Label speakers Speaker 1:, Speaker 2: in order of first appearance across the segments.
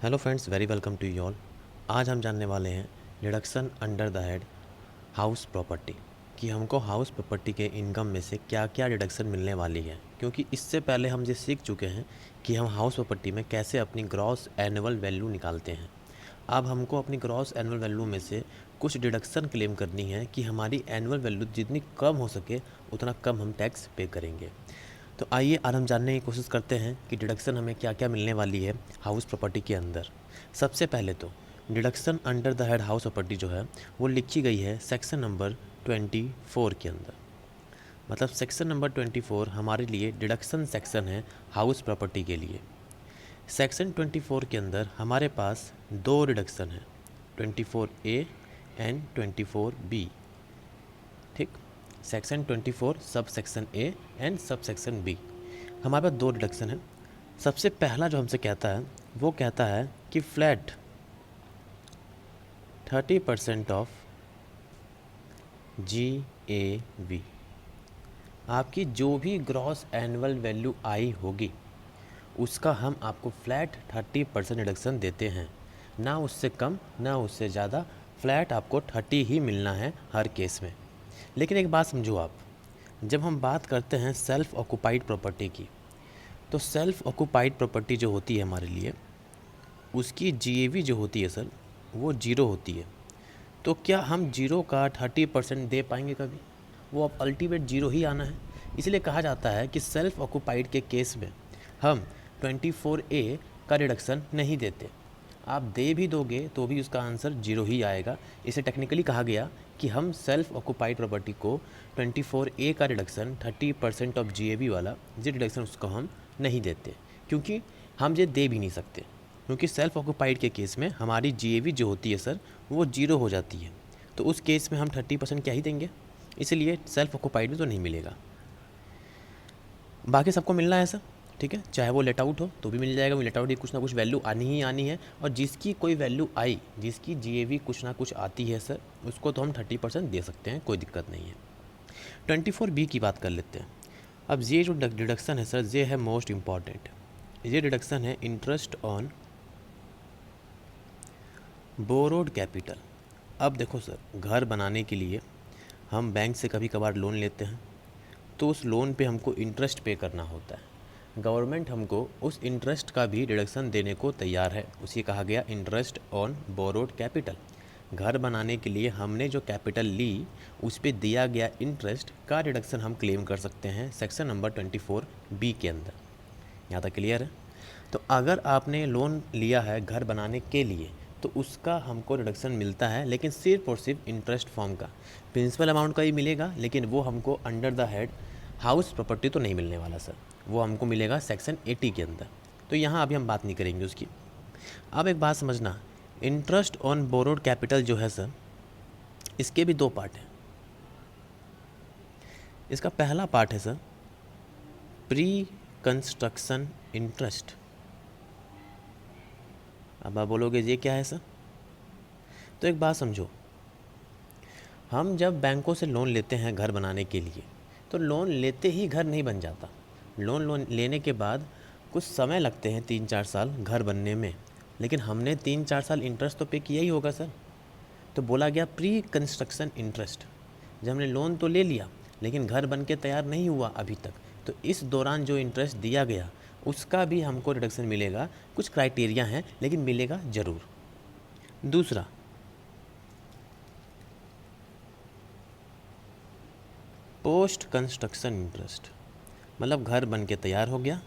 Speaker 1: Hello friends, very welcome to you all. आज हम जानने वाले हैं deduction under the head house property कि हमको हाउस प्रॉपर्टी के इनकम में से क्या क्या डिडक्शन मिलने वाली है, क्योंकि इससे पहले हम ये सीख चुके हैं कि हम हाउस प्रॉपर्टी में कैसे अपनी ग्रॉस एनुअल वैल्यू निकालते हैं। अब हमको अपनी ग्रॉस एनुअल वैल्यू में से कुछ डिडक्शन क्लेम करनी है कि हमारी एनुअल वैल्यू जितनी कम हो सके उतना कम हम टैक्स पे करेंगे। तो आइए आज हम जानने की कोशिश करते हैं कि डिडक्शन हमें क्या क्या मिलने वाली है हाउस प्रॉपर्टी के अंदर। सबसे पहले तो deduction under the head house property जो है वो लिखी गई है सेक्शन नंबर 24 के अंदर। मतलब सेक्शन नंबर 24 हमारे लिए डिडक्शन सेक्शन है हाउस प्रॉपर्टी के लिए। सेक्शन 24 के अंदर हमारे पास दो डिडक्शन है, 24A एंड 24B। ठीक, सेक्शन 24 सब section A and sub section B, हमारे पास दो डिडक्शन है। सबसे पहला जो हमसे कहता है वो कहता है कि फ्लैट 30% ऑफ GAV, आपकी जो भी ग्रॉस एनुअल वैल्यू आई होगी उसका हम आपको फ्लैट 30% डिडक्शन देते हैं, ना उससे कम ना उससे ज़्यादा, फ्लैट आपको 30 ही मिलना है हर केस में। लेकिन एक बात समझो आप, जब हम बात करते हैं सेल्फ ऑक्यूपाइड प्रॉपर्टी की, तो सेल्फ ऑक्यूपाइड प्रॉपर्टी जो होती है हमारे लिए उसकी GAV जो होती है सर वो ज़ीरो होती है। तो क्या हम ज़ीरो का 30% दे पाएंगे कभी? वो अब अल्टीमेट ज़ीरो ही आना है। इसलिए कहा जाता है कि सेल्फ ऑक्यूपाइड के केस में हम 24A का रिडक्शन नहीं देते। आप दे भी दोगे तो भी उसका आंसर ज़ीरो ही आएगा। इसे टेक्निकली कहा गया कि हम सेल्फ ऑक्यूपाइड प्रॉपर्टी को 24A का रिडक्शन 30% ऑफ GAV वाला ये रिडक्शन उसको हम नहीं देते, क्योंकि हम ये दे भी नहीं सकते, क्योंकि सेल्फ ऑक्यूपाइड के केस में हमारी GAV जो होती है सर वो ज़ीरो हो जाती है। तो उस केस में हम 30% क्या ही देंगे, इसलिए सेल्फ ऑक्यूपाइड में तो नहीं मिलेगा। बाकी सबको मिलना है सर, ठीक है, चाहे वो लेट आउट हो तो भी मिल जाएगा। लेट आउट की कुछ ना कुछ वैल्यू आनी ही आनी है, और जिसकी कोई वैल्यू आई, जिसकी GAV कुछ ना कुछ आती है सर, उसको तो हम 30% दे सकते हैं, कोई दिक्कत नहीं है। 24B की बात कर लेते हैं। अब ये जो डिडक्शन है सर ये है मोस्ट इम्पॉर्टेंट। ये डिडक्शन है इंटरेस्ट ऑन बोरोड कैपिटल। अब देखो सर, घर बनाने के लिए हम बैंक से कभी कभार लोन लेते हैं, तो उस लोन पे हमको इंटरेस्ट पे करना होता है। गवर्नमेंट हमको उस इंटरेस्ट का भी डिडक्शन देने को तैयार है, उसी कहा गया इंटरेस्ट ऑन बोरोड कैपिटल। घर बनाने के लिए हमने जो कैपिटल ली उस पर दिया गया इंटरेस्ट का डिडक्शन हम क्लेम कर सकते हैं सेक्शन नंबर 24B के अंदर। यहाँ तक क्लियर है? तो अगर आपने लोन लिया है घर बनाने के लिए तो उसका हमको रिडक्शन मिलता है, लेकिन सिर्फ और सिर्फ इंटरेस्ट फॉर्म का। प्रिंसिपल अमाउंट का ही मिलेगा, लेकिन वो हमको under the head house property तो नहीं मिलने वाला सर, वो हमको मिलेगा सेक्शन 80 के अंदर। तो यहाँ अभी हम बात नहीं करेंगे उसकी। अब एक बात समझना, इंटरेस्ट ऑन बोरोड कैपिटल जो है सर, इसके भी दो पार्ट हैं। इसका पहला पार्ट है सर प्री कंस्ट्रक्शन इंटरेस्ट। अब आप बोलोगे ये क्या है सर? तो एक बात समझो, हम जब बैंकों से लोन लेते हैं घर बनाने के लिए, तो लोन लेते ही घर नहीं बन जाता। लोन लेने के बाद कुछ समय लगते हैं, 3-4 साल घर बनने में, लेकिन हमने 3-4 साल इंटरेस्ट तो पे किया ही होगा सर। तो बोला गया प्री कंस्ट्रक्शन इंटरेस्ट। जब हमने लोन तो ले लिया लेकिन घर बन के तैयार नहीं हुआ अभी तक, तो इस दौरान जो इंटरेस्ट दिया गया उसका भी हमको रिडक्शन मिलेगा। कुछ क्राइटेरिया हैं लेकिन मिलेगा ज़रूर। दूसरा, पोस्ट कंस्ट्रक्शन इंटरेस्ट, मतलब घर बन के तैयार हो गया,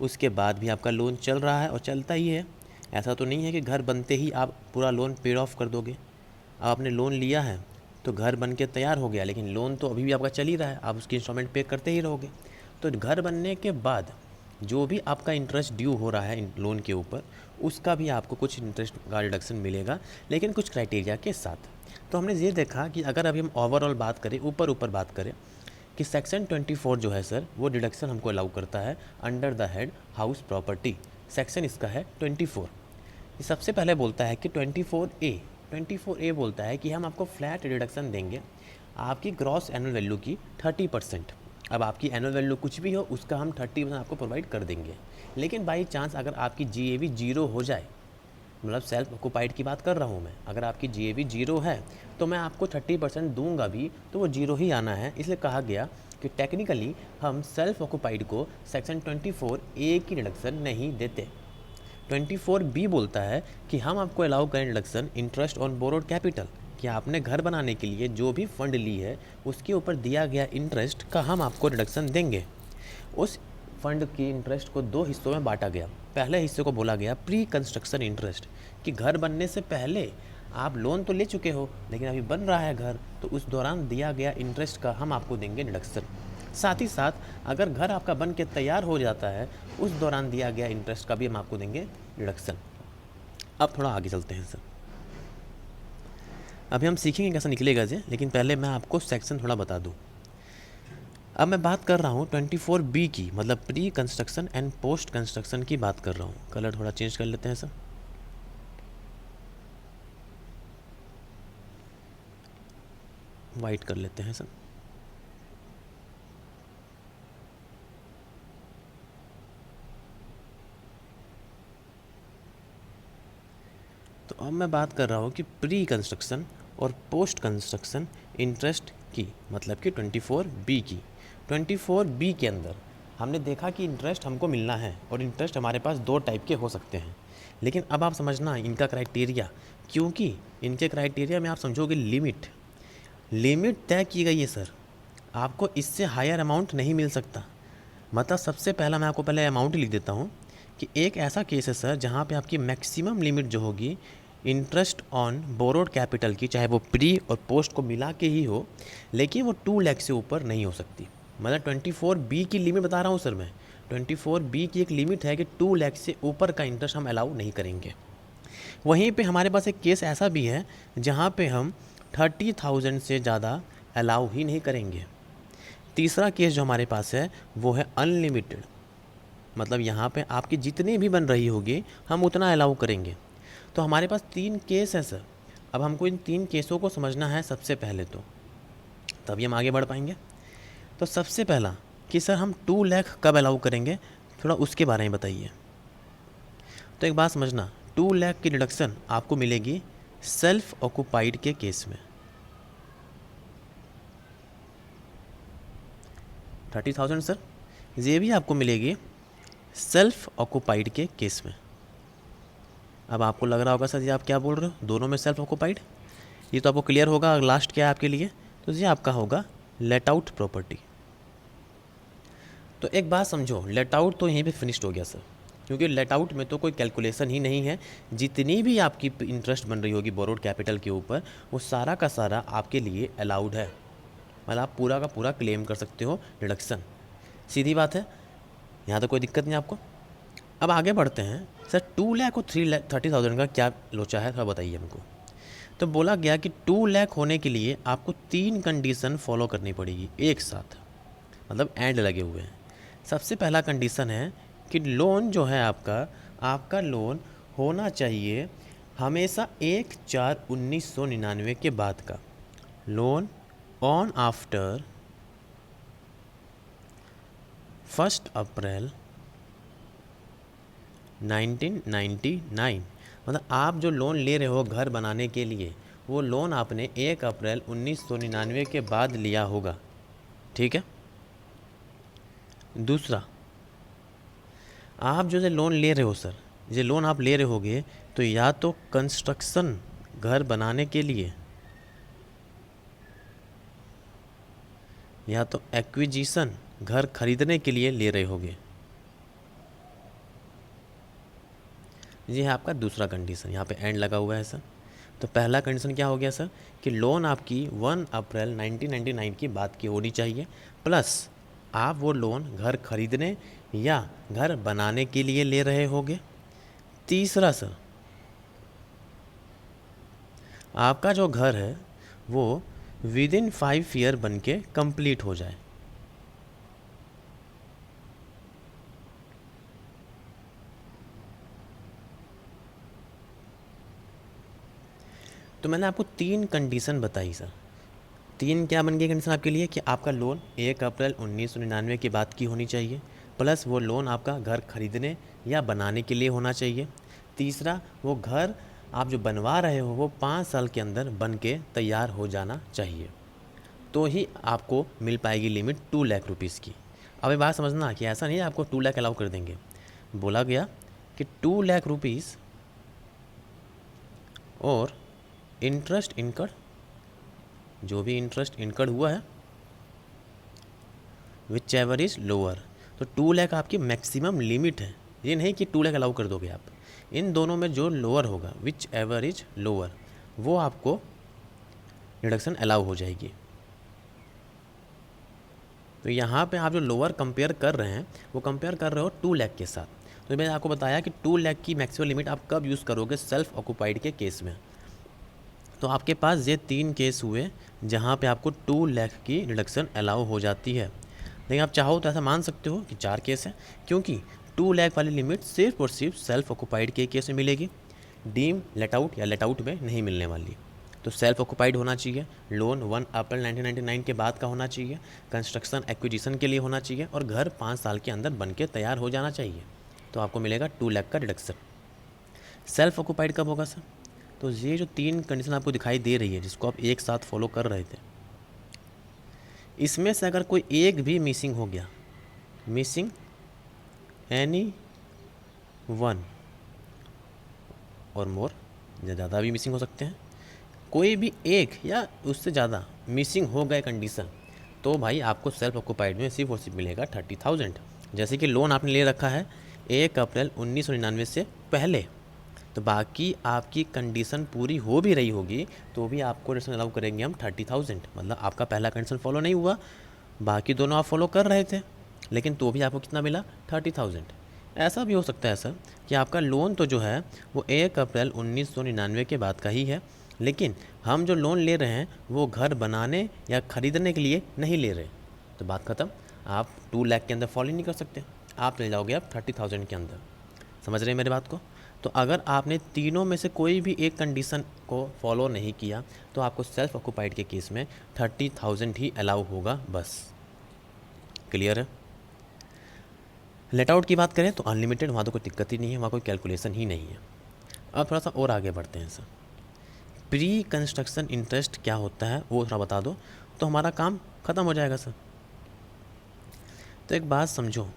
Speaker 1: उसके बाद भी आपका लोन चल रहा है और चलता ही है। ऐसा तो नहीं है कि घर बनते ही आप पूरा लोन पेड ऑफ कर दोगे। आपने लोन लिया है तो घर बन के तैयार हो गया, लेकिन लोन तो अभी भी आपका चल ही रहा है, आप उसकी इंस्टॉलमेंट पे करते ही रहोगे। तो घर बनने के बाद जो भी आपका इंटरेस्ट ड्यू हो रहा है लोन के ऊपर, उसका भी आपको कुछ इंटरेस्ट का रिडक्शन मिलेगा, लेकिन कुछ क्राइटेरिया के साथ। तो हमने ये देखा कि अगर अभी हम ओवरऑल बात करें, ऊपर बात करें, कि सेक्शन 24 जो है सर वो डिडक्शन हमको अलाउ करता है under the head house property. Section इसका है 24। ये सबसे पहले बोलता है कि 24A बोलता है कि हम आपको फ्लैट रिडक्शन देंगे आपकी ग्रॉस एनुअल वैल्यू की 30%। अब आपकी एनुअल वैल्यू कुछ भी हो उसका हम 30% आपको प्रोवाइड कर देंगे। लेकिन बाई चांस अगर आपकी GAV ज़ीरो हो जाए मतलब सेल्फ ऑक्यूपाइड की बात कर रहा हूँ मैं। अगर आपकी जीएवी 0 है तो मैं आपको 30% दूंगा भी तो वो 0 ही आना है। इसलिए कहा गया कि टेक्निकली हम सेल्फ ऑक्यूपाइड को सेक्शन 24A की डिडक्शन नहीं देते। 24B बोलता है कि हम आपको अलाउ करें deduction interest on borrowed capital, कि आपने घर बनाने के लिए जो भी फंड ली है उसके ऊपर दिया गया इंटरेस्ट का हम आपको डिडक्शन देंगे। उस फंड की इंटरेस्ट को दो हिस्सों में बांटा गया। पहले हिस्से को बोला गया प्री कंस्ट्रक्शन इंटरेस्ट, कि घर बनने से पहले आप लोन तो ले चुके हो लेकिन अभी बन रहा है घर, तो उस दौरान दिया गया इंटरेस्ट का हम आपको देंगे डिडक्शन। साथ ही साथ अगर घर आपका बन के तैयार हो जाता है उस दौरान दिया गया इंटरेस्ट का भी हम आपको देंगे डिडक्शन। अब थोड़ा आगे चलते हैं सर। अभी हम सीखेंगे कैसा निकलेगा जी, लेकिन पहले मैं आपको सेक्शन थोड़ा बता दूँ। अब मैं बात कर रहा हूँ 24B की, मतलब pre construction and post construction की बात कर रहा हूँ। कलर थोड़ा चेंज कर लेते हैं सर। वाइट कर लेते हैं सर। तो अब मैं बात कर रहा हूँ कि प्री कंस्ट्रक्शन और पोस्ट कंस्ट्रक्शन इंटरेस्ट की, मतलब कि 24B की। 24B के अंदर हमने देखा कि इंटरेस्ट हमको मिलना है और इंटरेस्ट हमारे पास दो टाइप के हो सकते हैं। लेकिन अब आप समझना इनका क्राइटेरिया, क्योंकि इनके क्राइटेरिया में आप समझोगे लिमिट तय की गई है सर। आपको इससे हायर अमाउंट नहीं मिल सकता। मतलब सबसे पहला मैं आपको पहले अमाउंट लिख देता हूँ कि एक ऐसा केस है सर जहाँ पे आपकी मैक्सिमम लिमिट जो होगी इंटरेस्ट ऑन बोरोड कैपिटल की, चाहे वो प्री और पोस्ट को मिला के ही हो, लेकिन वो 2 लाख से ऊपर नहीं हो सकती। मतलब 24B की लिमिट बता रहा हूँ सर मैं। 24B की एक लिमिट है कि 2 लाख से ऊपर का इंटरेस्ट हम अलाउ नहीं करेंगे। वहीं पे हमारे पास एक केस ऐसा भी है जहाँ पे हम 30,000 से ज़्यादा अलाउ ही नहीं करेंगे। तीसरा केस जो हमारे पास है वो है अनलिमिटेड, मतलब यहाँ पे आपकी जितनी भी बन रही होगी हम उतना अलाउ करेंगे। तो हमारे पास 3 केस हैं सर। अब हमको इन 3 केसों को समझना है सबसे पहले, तो तभी हम आगे बढ़ पाएंगे। तो सबसे पहला कि सर हम 2 लाख कब अलाउ करेंगे, थोड़ा उसके बारे में बताइए। तो एक बात समझना, 2 लाख की डिडक्शन आपको मिलेगी सेल्फ ऑक्यूपाइड के केस में। 30,000 सर, ये भी आपको मिलेगी सेल्फ ऑक्यूपाइड के केस में। अब आपको लग रहा होगा सर ये आप क्या बोल रहे हो, दोनों में सेल्फ ऑक्यूपाइड। ये तो आपको क्लियर होगा। लास्ट क्या है आपके लिए, तो ये आपका होगा लेट आउट प्रॉपर्टी। तो एक बात समझो, लेट आउट तो यहीं पे फिनिश्ड हो गया सर, क्योंकि लेट आउट में तो कोई कैलकुलेशन ही नहीं है। जितनी भी आपकी इंटरेस्ट बन रही होगी बोरोड कैपिटल के ऊपर, वो सारा का सारा आपके लिए अलाउड है। मतलब आप पूरा का पूरा क्लेम कर सकते हो डिडक्शन। सीधी बात है, यहाँ तो कोई दिक्कत नहीं आपको। अब आगे बढ़ते हैं सर। 2 लाख और 30,000 का क्या लोचा है, थोड़ा बताइए हमको। तो बोला गया कि 2 लाख होने के लिए आपको 3 कंडीशन फॉलो करनी पड़ेगी एक साथ, मतलब एंड लगे हुए हैं। सबसे पहला कंडीशन है कि लोन जो है आपका लोन होना चाहिए हमेशा 1/4/1999 के बाद का। लोन ऑन आफ्टर 1 अप्रैल 1999। मतलब आप जो लोन ले रहे हो घर बनाने के लिए, वो लोन आपने 1 अप्रैल 1999 के बाद लिया होगा, ठीक है। दूसरा, आप जो ये लोन ले रहे हो सर, ये लोन आप ले रहे होगे तो या तो कंस्ट्रक्शन घर बनाने के लिए, या तो एक्विजिशन घर खरीदने के लिए ले रहे होगे। ये है आपका दूसरा कंडीशन, यहाँ पे एंड लगा हुआ है सर। तो पहला कंडीशन क्या हो गया सर कि लोन आपकी 1 अप्रैल 1999 की बात की होनी चाहिए, प्लस आप वो लोन घर खरीदने या घर बनाने के लिए ले रहे होगे। तीसरा सर, आपका जो घर है वो विदिन 5 ईयर बन के कंप्लीट हो जाए। तो मैंने आपको 3 कंडीशन बताई सर। 3 क्या बन गई कंडीशन आपके लिए कि आपका लोन 1 अप्रैल 1999 के बाद की होनी चाहिए, प्लस वो लोन आपका घर खरीदने या बनाने के लिए होना चाहिए, तीसरा, वो घर आप जो बनवा रहे हो वो 5 साल के अंदर बन के तैयार हो जाना चाहिए, तो ही आपको मिल पाएगी लिमिट 2 लाख रुपीज़ की। अब ये बात समझना कि ऐसा नहीं है आपको 2 लाख अलाउ कर देंगे। बोला गया कि 2 लाख रुपीज़ और इंटरेस्ट इनकर्ड, जो भी इंटरेस्ट इनकर्ड हुआ है, विच एवर इज़ लोअर। तो 2 लाख आपकी मैक्सिमम लिमिट है, ये नहीं कि 2 लाख अलाउ कर दोगे आप। इन दोनों में जो लोअर होगा, विच एवर इज लोअर, वो आपको डिडक्शन अलाउ हो जाएगी। तो यहाँ पे आप जो लोअर कंपेयर कर रहे हैं वो कंपेयर कर रहे हो 2 लाख के साथ। तो मैंने आपको बताया कि 2 लाख की मैक्सिमम लिमिट आप कब यूज़ करोगे, सेल्फ ऑक्यूपाइड के केस में। तो आपके पास ये 3 केस हुए जहाँ पे आपको 2 लाख की डिडक्शन अलाउ हो जाती है। लेकिन आप चाहो तो ऐसा मान सकते हो कि 4 केस हैं, क्योंकि 2 लाख वाली लिमिट सिर्फ और सिर्फ सेल्फ ऑक्यूपाइड के केस में मिलेगी, डीम लेट आउट या लेट आउट में नहीं मिलने वाली। तो सेल्फ ऑक्यूपाइड होना चाहिए, लोन 1 अप्रैल 1999 के बाद का होना चाहिए, कंस्ट्रक्शन एक्विजिशन के लिए होना चाहिए, और घर 5 साल के अंदर बन के तैयार हो जाना चाहिए। तो आपको मिलेगा 2 लाख का डिडक्शन। सेल्फ ऑक्यूपाइड कब होगा सर? तो ये जो 3 कंडीशन आपको दिखाई दे रही है जिसको आप एक साथ फॉलो कर रहे थे, इसमें से अगर कोई एक भी मिसिंग हो गया, मिसिंग एनी वन और मोर, या ज़्यादा भी मिसिंग हो सकते हैं, कोई भी एक या उससे ज़्यादा मिसिंग हो गए कंडीशन, तो भाई आपको सेल्फ ऑक्यूपाइड में सिर्फ और सिर्फ मिलेगा 30,000। जैसे कि लोन आपने ले रखा है 1 अप्रैल 1999 से पहले, तो बाकी आपकी कंडीशन पूरी हो भी रही होगी तो भी आपको डिडक्शन अलाउ करेंगे हम 30,000। मतलब आपका पहला कंडीशन फॉलो नहीं हुआ, बाकी दोनों आप फॉलो कर रहे थे, लेकिन तो भी आपको कितना मिला, 30,000। ऐसा भी हो सकता है सर कि आपका लोन तो जो है वो 1 अप्रैल 1999 के बाद का ही है, लेकिन हम जो लोन ले रहे हैं वो घर बनाने या ख़रीदने के लिए नहीं ले रहे, तो बात ख़त्म। आप 2 लाख के अंदर फॉलो ही नहीं कर सकते, आप ले जाओगे आप 30,000 के अंदर। समझ रहे हैं मेरी बात को? तो अगर आपने तीनों में से कोई भी एक कंडीशन को फॉलो नहीं किया तो आपको सेल्फ ऑक्यूपाइड के केस में 30,000 ही अलाउ होगा, बस। क्लियर है? लेट आउट की बात करें तो अनलिमिटेड, वहाँ तो कोई दिक्कत ही नहीं है, वहाँ कोई कैलकुलेशन ही नहीं है। अब थोड़ा सा और आगे बढ़ते हैं सर। प्री कंस्ट्रक्शन इंटरेस्ट क्या होता है वो थोड़ा बता दो तो हमारा काम ख़त्म हो जाएगा सर। तो एक बात समझो,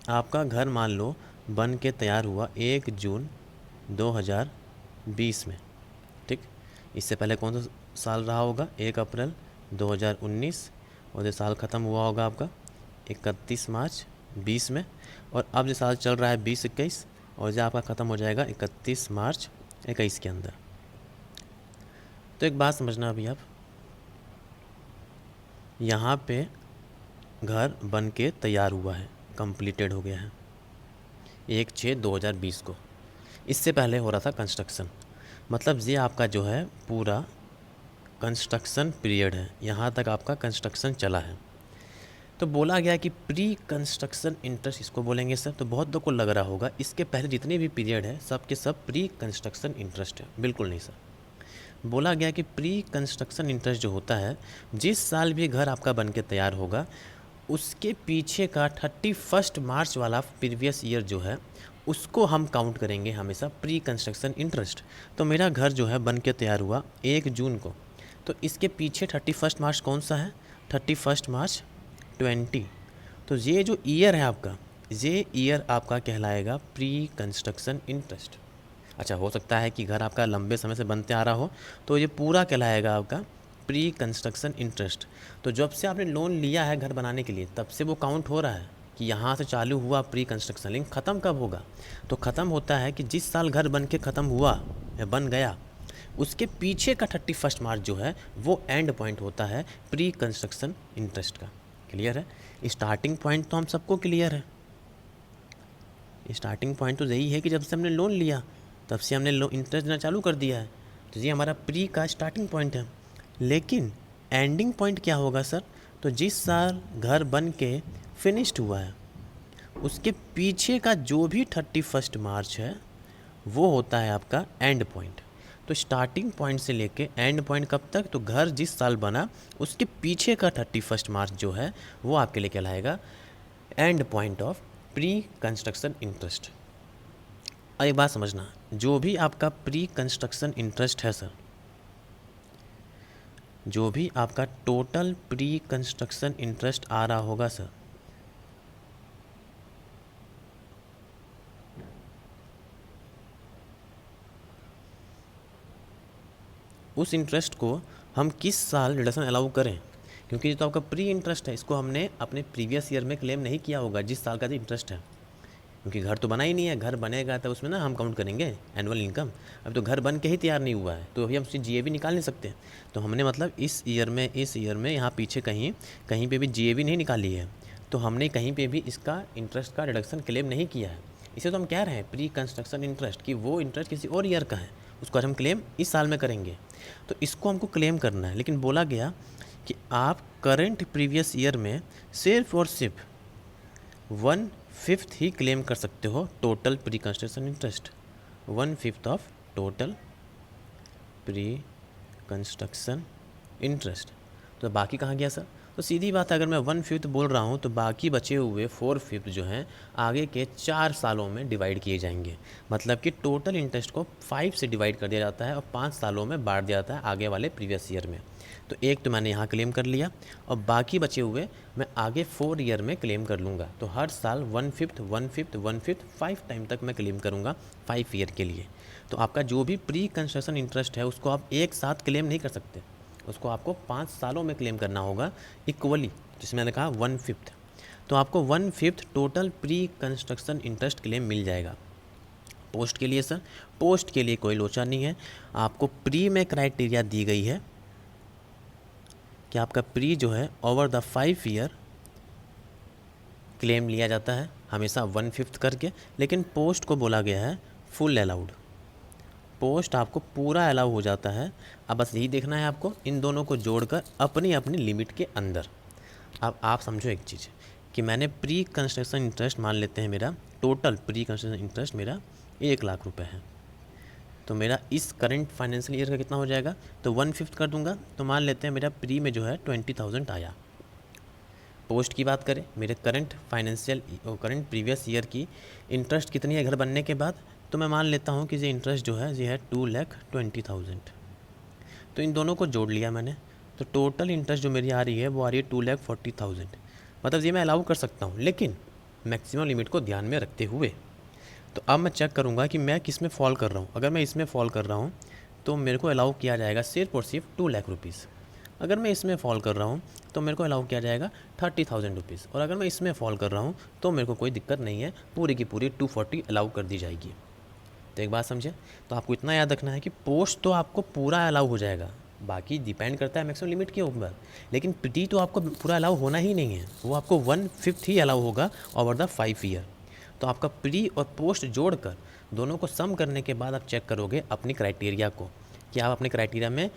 Speaker 1: आपका घर मान लो बन के तैयार हुआ 1 जून 2020 में, ठीक। इससे पहले कौन सा साल रहा होगा, 1 अप्रैल 2019, और ये साल ख़त्म हुआ होगा आपका 31 मार्च 20 में, और अब ये साल चल रहा है 2021, और ये आपका ख़त्म हो जाएगा 31 मार्च 21 के अंदर। तो एक बात समझना अभी आप, यहाँ पे घर बन के तैयार हुआ है, कंप्लीटेड हो गया है 1/6/2020 को। इससे पहले हो रहा था कंस्ट्रक्शन, मतलब ये आपका जो है पूरा कंस्ट्रक्शन पीरियड है, यहाँ तक आपका कंस्ट्रक्शन चला है। तो बोला गया कि प्री कंस्ट्रक्शन इंटरेस्ट इसको बोलेंगे सर। तो बहुत लोग को लग रहा होगा इसके पहले जितने भी पीरियड है सब के सब प्री कंस्ट्रक्शन इंटरेस्ट है, बिल्कुल नहीं सर। बोला गया कि प्री कंस्ट्रक्शन इंटरेस्ट जो होता है, जिस साल भी घर आपका बन के तैयार होगा उसके पीछे का 31 मार्च वाला प्रीवियस ईयर जो है उसको हम काउंट करेंगे हमेशा प्री कंस्ट्रक्शन इंटरेस्ट। तो मेरा घर जो है बन के तैयार हुआ 1 जून को, तो इसके पीछे 31 मार्च कौन सा है, 31 मार्च 20। तो ये जो ईयर है आपका, ये ईयर आपका कहलाएगा प्री कंस्ट्रक्शन इंटरेस्ट। अच्छा, हो सकता है कि घर आपका लंबे समय से बनते आ रहा हो, तो ये पूरा कहलाएगा आपका प्री कंस्ट्रक्शन इंटरेस्ट। तो जब से आपने लोन लिया है घर बनाने के लिए तब से वो काउंट हो रहा है कि यहाँ से चालू हुआ प्री कंस्ट्रक्शन। लेकिन ख़त्म कब होगा, तो ख़त्म होता है कि जिस साल घर बन के ख़त्म हुआ या बन गया उसके पीछे का 31 मार्च जो है वो एंड पॉइंट होता है प्री कंस्ट्रक्शन इंटरेस्ट का। क्लियर है? स्टार्टिंग पॉइंट तो हम सबको क्लियर है, स्टार्टिंग पॉइंट तो यही है कि जब से हमने लोन लिया तब से हमने इंटरेस्ट देना चालू कर दिया है, तो ये हमारा प्री का स्टार्टिंग पॉइंट है। लेकिन एंडिंग पॉइंट क्या होगा सर, तो जिस साल घर बन के फिनिश्ड हुआ है उसके पीछे का जो भी 31 मार्च है वो होता है आपका एंड पॉइंट। तो स्टार्टिंग पॉइंट से लेके एंड पॉइंट कब तक, तो घर जिस साल बना उसके पीछे का 31 मार्च जो है वो आपके लिए कहलाएगा and point of pre construction interest. और एक बात समझना, जो भी आपका प्री कंस्ट्रक्शन इंटरेस्ट है सर, जो भी आपका टोटल प्री कंस्ट्रक्शन इंटरेस्ट आ रहा होगा सर, उस इंटरेस्ट को हम किस साल रिडक्शन अलाउ करें, क्योंकि ये तो आपका प्री इंटरेस्ट है, इसको हमने अपने प्रीवियस ईयर में क्लेम नहीं किया होगा जिस साल का जो इंटरेस्ट है, क्योंकि घर तो बना ही नहीं है। घर बनेगा तो उसमें ना हम काउंट करेंगे एनुअल इनकम। अब तो घर बन के ही तैयार नहीं हुआ है, तो अभी हम उसकी जीएवी निकाल नहीं सकते। तो हमने मतलब इस ईयर में यहाँ पीछे कहीं कहीं पे भी जीएवी नहीं निकाली है, तो हमने कहीं पे भी इसका इंटरेस्ट का रिडक्शन क्लेम नहीं किया है। इसे तो हम कह रहे हैं प्री कंस्ट्रक्शन इंटरेस्ट, कि वो इंटरेस्ट किसी और ईयर का है, उसको आज हम क्लेम इस साल में करेंगे। तो इसको हमको क्लेम करना है, लेकिन बोला गया कि आप करंट प्रीवियस ईयर में सिर्फ और सिर्फ 1/5 ही क्लेम कर सकते हो total pre construction interest, 1/5 of total pre construction interest. तो बाकी कहाँ गया सर? तो सीधी बात है, अगर मैं 1/5 बोल रहा हूँ तो बाकी बचे हुए 4/5 जो हैं आगे के 4 सालों में डिवाइड किए जाएंगे। मतलब कि टोटल इंटरेस्ट को 5 से डिवाइड कर दिया जाता है और 5 सालों में बांट दिया जाता है आगे वाले प्रीवियस ईयर में। तो एक तो मैंने यहाँ क्लेम कर लिया और बाकी बचे हुए मैं आगे 4 ईयर में क्लेम कर लूँगा। तो हर साल 1/5 1/5 1/5 5 टाइम तक मैं क्लेम करूँगा 5 ईयर के लिए। तो आपका जो भी प्री कंस्ट्रक्शन इंटरेस्ट है उसको आप एक साथ क्लेम नहीं कर सकते, उसको आपको 5 सालों में क्लेम करना होगा इक्वली, जिसमें मैंने कहा 1/5। तो आपको 1/5 total pre construction interest claim मिल जाएगा। पोस्ट के लिए सर, पोस्ट के लिए कोई लोचा नहीं है। आपको प्री में क्राइटेरिया दी गई है कि आपका प्री जो है ओवर द 5 ईयर क्लेम लिया जाता है हमेशा 1/5 करके, लेकिन पोस्ट को बोला गया है फुल अलाउड। पोस्ट आपको पूरा अलाउ हो जाता है। अब बस यही देखना है आपको, इन दोनों को जोड़कर अपनी अपनी लिमिट के अंदर। अब आप समझो एक चीज़ कि मैंने प्री कंस्ट्रक्शन इंटरेस्ट मान लेते हैं, मेरा टोटल प्री कंस्ट्रक्शन इंटरेस्ट मेरा 1 लाख रुपए है। तो मेरा इस करंट फाइनेंशियल ईयर का कितना हो जाएगा? तो 1/5 कर दूंगा, तो मान लेते हैं मेरा प्री में जो है 20,000 आया। पोस्ट की बात करें, मेरे करंट प्रीवियस ईयर की इंटरेस्ट कितनी है घर बनने के बाद? तो मैं मान लेता हूँ कि ये इंटरेस्ट जो है ये है 2,20,000। तो इन दोनों को जोड़ लिया मैंने, तो टोटल इंटरेस्ट जो मेरी आ रही है वो आ रही है 2,40,000। मतलब ये मैं अलाउ कर सकता हूँ, लेकिन मैक्सिमम लिमिट को ध्यान में रखते हुए। तो अब मैं चेक करूँगा कि मैं किस में फॉल कर रहा हूँ। अगर मैं इसमें फॉल कर रहा हूँ तो मेरे को अलाउ किया जाएगा सिर्फ और सिर्फ 2 लाख रुपीज़। अगर मैं इसमें फॉल कर रहा हूँ तो मेरे को अलाउ किया जाएगा 30,000 रुपीज़। और अगर मैं इसमें फॉल कर रहा हूँ तो मेरे को कोई दिक्कत नहीं है, पूरी की पूरी 240 अलाउ कर दी जाएगी। तो एक बात समझे, तो आपको इतना याद रखना है कि पोस्ट तो आपको पूरा अलाउ हो जाएगा, बाकी डिपेंड करता है मैक्सिमम लिमिट के ऊपर। लेकिन प्री तो आपको पूरा अलाउ होना ही नहीं है, वो आपको 1/5 ही अलाउ होगा ओवर द 5 ईयर। तो आपका प्री और पोस्ट जोड़कर दोनों को सम करने के बाद आप चेक करोगे अपनी क्राइटेरिया को कि आप अपने क्राइटेरिया में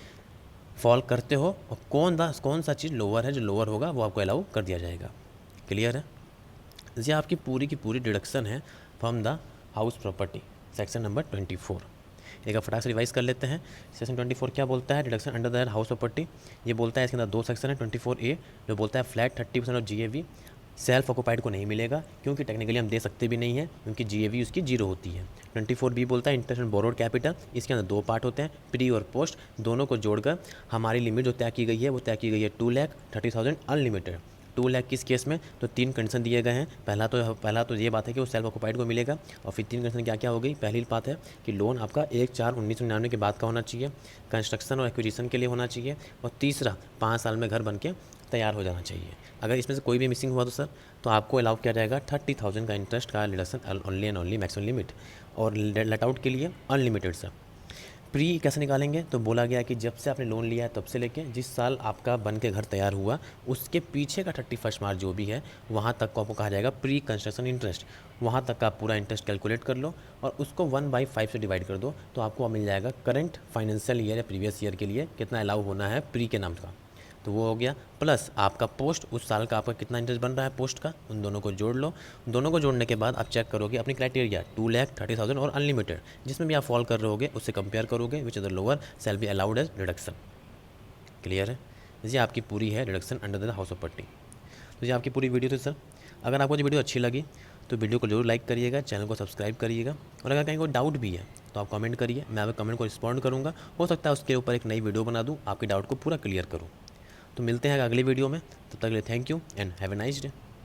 Speaker 1: फॉल करते हो और कौन सा चीज़ लोअर है, जो लोअर होगा वो आपको अलाउ कर दिया जाएगा। क्लियर है? ये आपकी पूरी की पूरी डिडक्शन है from the house property, section number 24। एक बार फटाक से रिवाइज कर लेते हैं। सेक्शन 24 क्या बोलता है? Deduction under the house property. ये बोलता है, इसके अंदर 2 सेक्शन है। 24A जो बोलता है flat 30% of GAV self occupied को नहीं मिलेगा, क्योंकि टेक्निकली हम दे सकते भी नहीं हैं, क्योंकि GAV उसकी 0 होती है। 24B बोलता है इंटरेस्ट एंड बोरोड कैपिटल। इसके अंदर 2 पार्ट होते हैं, प्री और पोस्ट। दोनों को जोड़कर हमारी लिमिट जो तय की गई है वो तय की गई है 2,30,000 अनलिमिटेड। 2 लाख किस केस में? तो 3 कंडीशन दिए गए हैं। पहला तो ये बात है कि वो सेल्फ ऑक्यूपाइड को मिलेगा, और फिर 3 कंडीशन क्या क्या हो गई? पहली बात है कि लोन आपका 1/4/1999 के बाद का होना चाहिए, कंस्ट्रक्शन और एक्विजिशन के लिए होना चाहिए, और तीसरा 5 साल में घर बन के तैयार हो जाना चाहिए। अगर इसमें से कोई भी मिसिंग हुआ तो सर तो आपको अलाउ किया जाएगा 30,000 का इंटरेस्ट का reduction only and only maximum limit, और लेट आउट के लिए अनलिमिटेड सर। प्री कैसे निकालेंगे? तो बोला गया कि जब से आपने लोन लिया है तब से लेके जिस साल आपका बन के घर तैयार हुआ उसके पीछे का 31 मार्च जो भी है वहाँ तक को आपको कहा जाएगा प्री कंस्ट्रक्शन इंटरेस्ट। वहाँ तक का आप पूरा इंटरेस्ट कैलकुलेट कर लो और उसको 1/5 से डिवाइड कर दो, तो आपको मिल जाएगा करंट फाइनेंशियल ईयर या प्रीवियस ईयर के लिए कितना अलाउ होना है प्री के नाम का। तो वो हो गया, प्लस आपका पोस्ट उस साल का आपका कितना इंटरेस्ट बन रहा है पोस्ट का, उन दोनों को जोड़ लो। दोनों को जोड़ने के बाद आप चेक करोगे अपनी क्राइटेरिया 2,30,000 और अनलिमिटेड, जिसमें भी आप फॉल कर रहे होगे उससे कंपेयर करोगे which is the lower shall be allowed as reduction. Clear है? ये आपकी पूरी है reduction under the house property. तो ये आपकी पूरी वीडियो थी सर। अगर आपको ये वीडियो अच्छी लगी तो वीडियो को जरूर लाइक करिएगा, चैनल को सब्सक्राइब करिएगा, और अगर कहीं कोई डाउट भी है तो आप कमेंट करिए, मैं आपके कमेंट को रिस्पॉन्ड करूँगा। हो सकता है उसके ऊपर एक नई वीडियो बना दूँ, आपके डाउट को पूरा क्लियर करूँ। तो मिलते हैं अगली वीडियो में, तब तक के लिए thank you and have a nice day.